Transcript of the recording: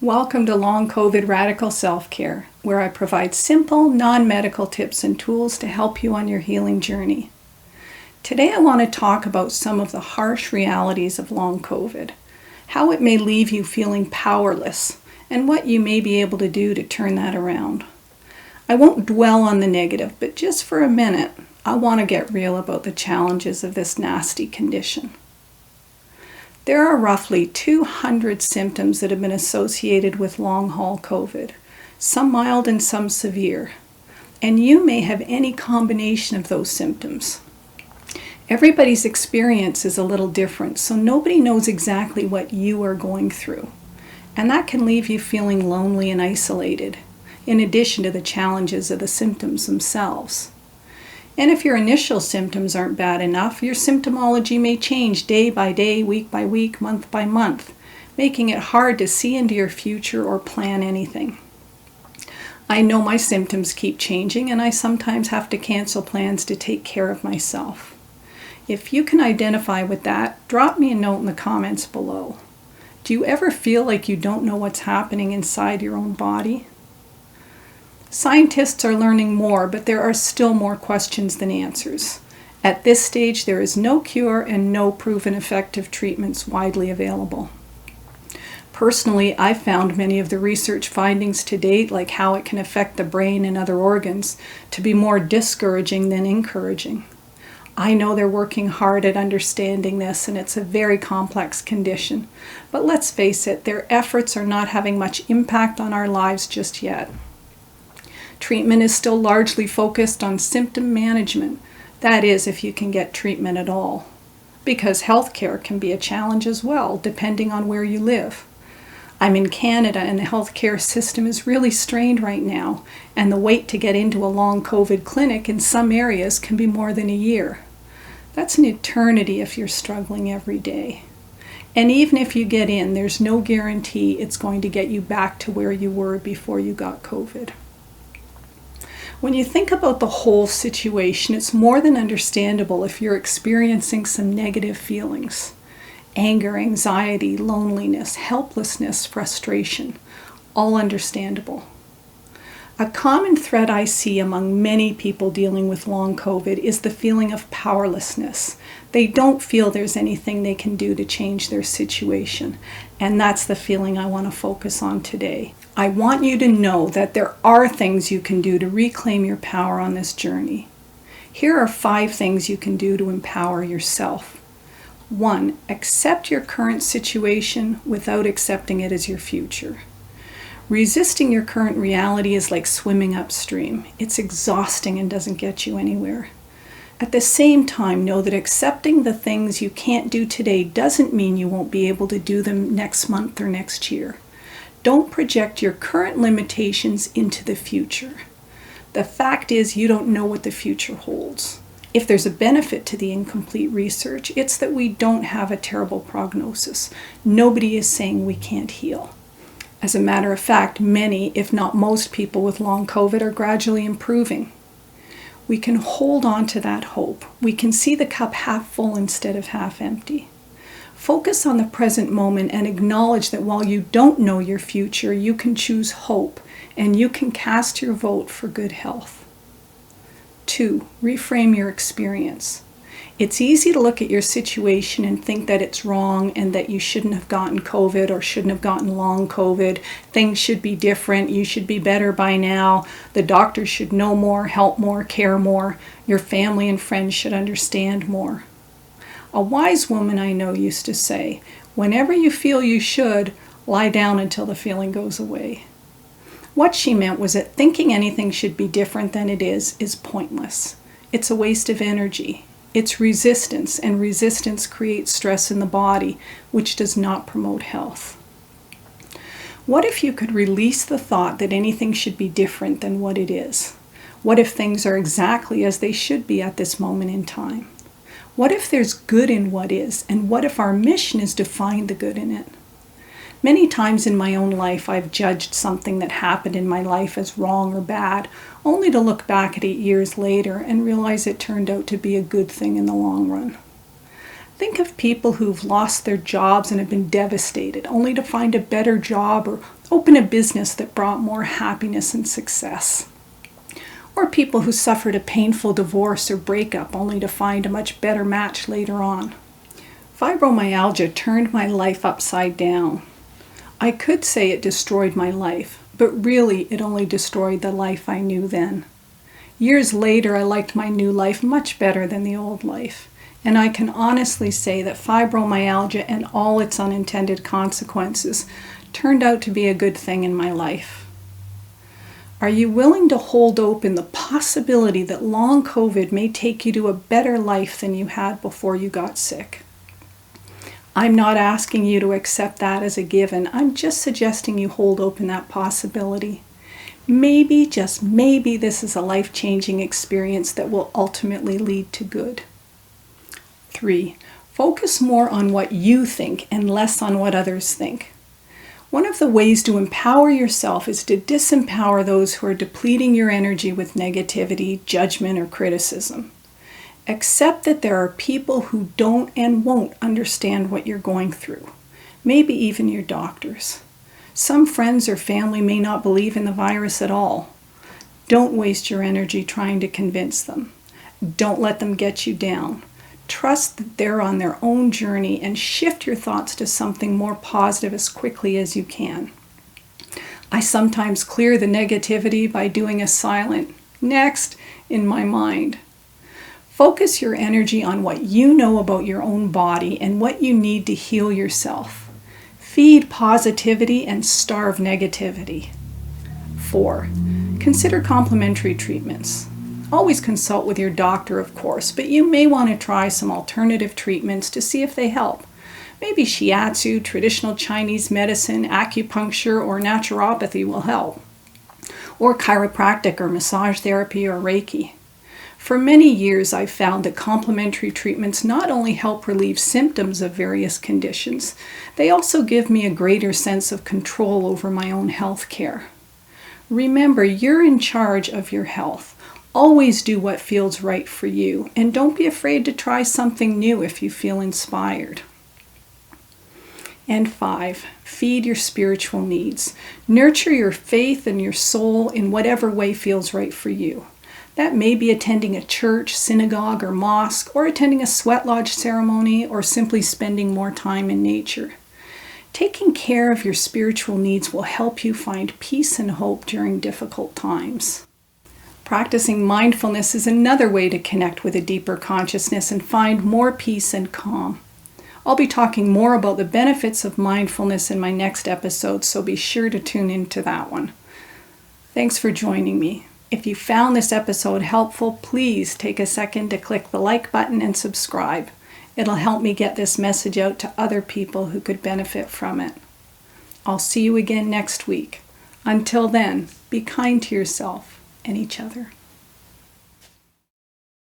Welcome to Long COVID Radical Self-Care, where I provide simple, non-medical tips and tools to help you on your healing journey. Today I want to talk about some of the harsh realities of long COVID, how it may leave you feeling powerless, and what you may be able to do to turn that around. I won't dwell on the negative, but just for a minute, I want to get real about the challenges of this nasty condition. There are roughly 200 symptoms that have been associated with long-haul COVID, some mild and some severe, and you may have any combination of those symptoms. Everybody's experience is a little different, so nobody knows exactly what you are going through, and that can leave you feeling lonely and isolated, in addition to the challenges of the symptoms themselves. And if your initial symptoms aren't bad enough, your symptomology may change day by day, week by week, month by month, making it hard to see into your future or plan anything. I know my symptoms keep changing, and I sometimes have to cancel plans to take care of myself. If you can identify with that, drop me a note in the comments below. Do you ever feel like you don't know what's happening inside your own body? Scientists are learning more, but there are still more questions than answers. At this stage, there is no cure and no proven effective treatments widely available. Personally, I've found many of the research findings to date, like how it can affect the brain and other organs, to be more discouraging than encouraging. I know they're working hard at understanding this, and it's a very complex condition. But let's face it, their efforts are not having much impact on our lives just yet. Treatment is still largely focused on symptom management, that is, if you can get treatment at all, because healthcare can be a challenge as well, depending on where you live. I'm in Canada, and the healthcare system is really strained right now, and the wait to get into a long COVID clinic in some areas can be more than a year. That's an eternity if you're struggling every day. And even if you get in, there's no guarantee it's going to get you back to where you were before you got COVID. When you think about the whole situation, it's more than understandable if you're experiencing some negative feelings. Anger, anxiety, loneliness, helplessness, frustration, all understandable. A common thread I see among many people dealing with long COVID is the feeling of powerlessness. They don't feel there's anything they can do to change their situation, and that's the feeling I want to focus on today. I want you to know that there are things you can do to reclaim your power on this journey. Here are 5 things you can do to empower yourself. 1. Accept your current situation without accepting it as your future. Resisting your current reality is like swimming upstream. It's exhausting and doesn't get you anywhere. At the same time, know that accepting the things you can't do today doesn't mean you won't be able to do them next month or next year. Don't project your current limitations into the future. The fact is, you don't know what the future holds. If there's a benefit to the incomplete research, it's that we don't have a terrible prognosis. Nobody is saying we can't heal. As a matter of fact, many, if not most people with long COVID are gradually improving. We can hold on to that hope. We can see the cup half full instead of half empty. Focus on the present moment and acknowledge that while you don't know your future, you can choose hope and you can cast your vote for good health. 2. Reframe your experience. It's easy to look at your situation and think that it's wrong and that you shouldn't have gotten COVID or shouldn't have gotten long COVID. Things should be different. You should be better by now. The doctors should know more, help more, care more. Your family and friends should understand more. A wise woman I know used to say, whenever you feel you should, lie down until the feeling goes away. What she meant was that thinking anything should be different than it is pointless. It's a waste of energy. It's resistance, and resistance creates stress in the body, which does not promote health. What if you could release the thought that anything should be different than what it is? What if things are exactly as they should be at this moment in time? What if there's good in what is, and what if our mission is to find the good in it? Many times in my own life, I've judged something that happened in my life as wrong or bad, only to look back at it years later and realize it turned out to be a good thing in the long run. Think of people who've lost their jobs and have been devastated, only to find a better job or open a business that brought more happiness and success. Or people who suffered a painful divorce or breakup, only to find a much better match later on. Fibromyalgia turned my life upside down. I could say it destroyed my life, but really it only destroyed the life I knew then. Years later, I liked my new life much better than the old life. And I can honestly say that fibromyalgia and all its unintended consequences turned out to be a good thing in my life. Are you willing to hold open the possibility that long COVID may take you to a better life than you had before you got sick? I'm not asking you to accept that as a given. I'm just suggesting you hold open that possibility. Maybe, just maybe, this is a life-changing experience that will ultimately lead to good. 3. Focus more on what you think and less on what others think. One of the ways to empower yourself is to disempower those who are depleting your energy with negativity, judgment, or criticism. Accept that there are people who don't and won't understand what you're going through, maybe even your doctors. Some friends or family may not believe in the virus at all. Don't waste your energy trying to convince them. Don't let them get you down. Trust that they're on their own journey and shift your thoughts to something more positive as quickly as you can. I sometimes clear the negativity by doing a silent "next" in my mind. Focus your energy on what you know about your own body and what you need to heal yourself. Feed positivity and starve negativity. 4. Consider complementary treatments. Always consult with your doctor, of course, but you may want to try some alternative treatments to see if they help. Maybe shiatsu, traditional Chinese medicine, acupuncture, or naturopathy will help. Or chiropractic or massage therapy or Reiki. For many years, I've found that complementary treatments not only help relieve symptoms of various conditions, they also give me a greater sense of control over my own health care. Remember, you're in charge of your health. Always do what feels right for you, and don't be afraid to try something new if you feel inspired. And 5, feed your spiritual needs. Nurture your faith and your soul in whatever way feels right for you. That may be attending a church, synagogue, or mosque, or attending a sweat lodge ceremony, or simply spending more time in nature. Taking care of your spiritual needs will help you find peace and hope during difficult times. Practicing mindfulness is another way to connect with a deeper consciousness and find more peace and calm. I'll be talking more about the benefits of mindfulness in my next episode, so be sure to tune into that one. Thanks for joining me. If you found this episode helpful, please take a second to click the like button and subscribe. It'll help me get this message out to other people who could benefit from it. I'll see you again next week. Until then, be kind to yourself and each other.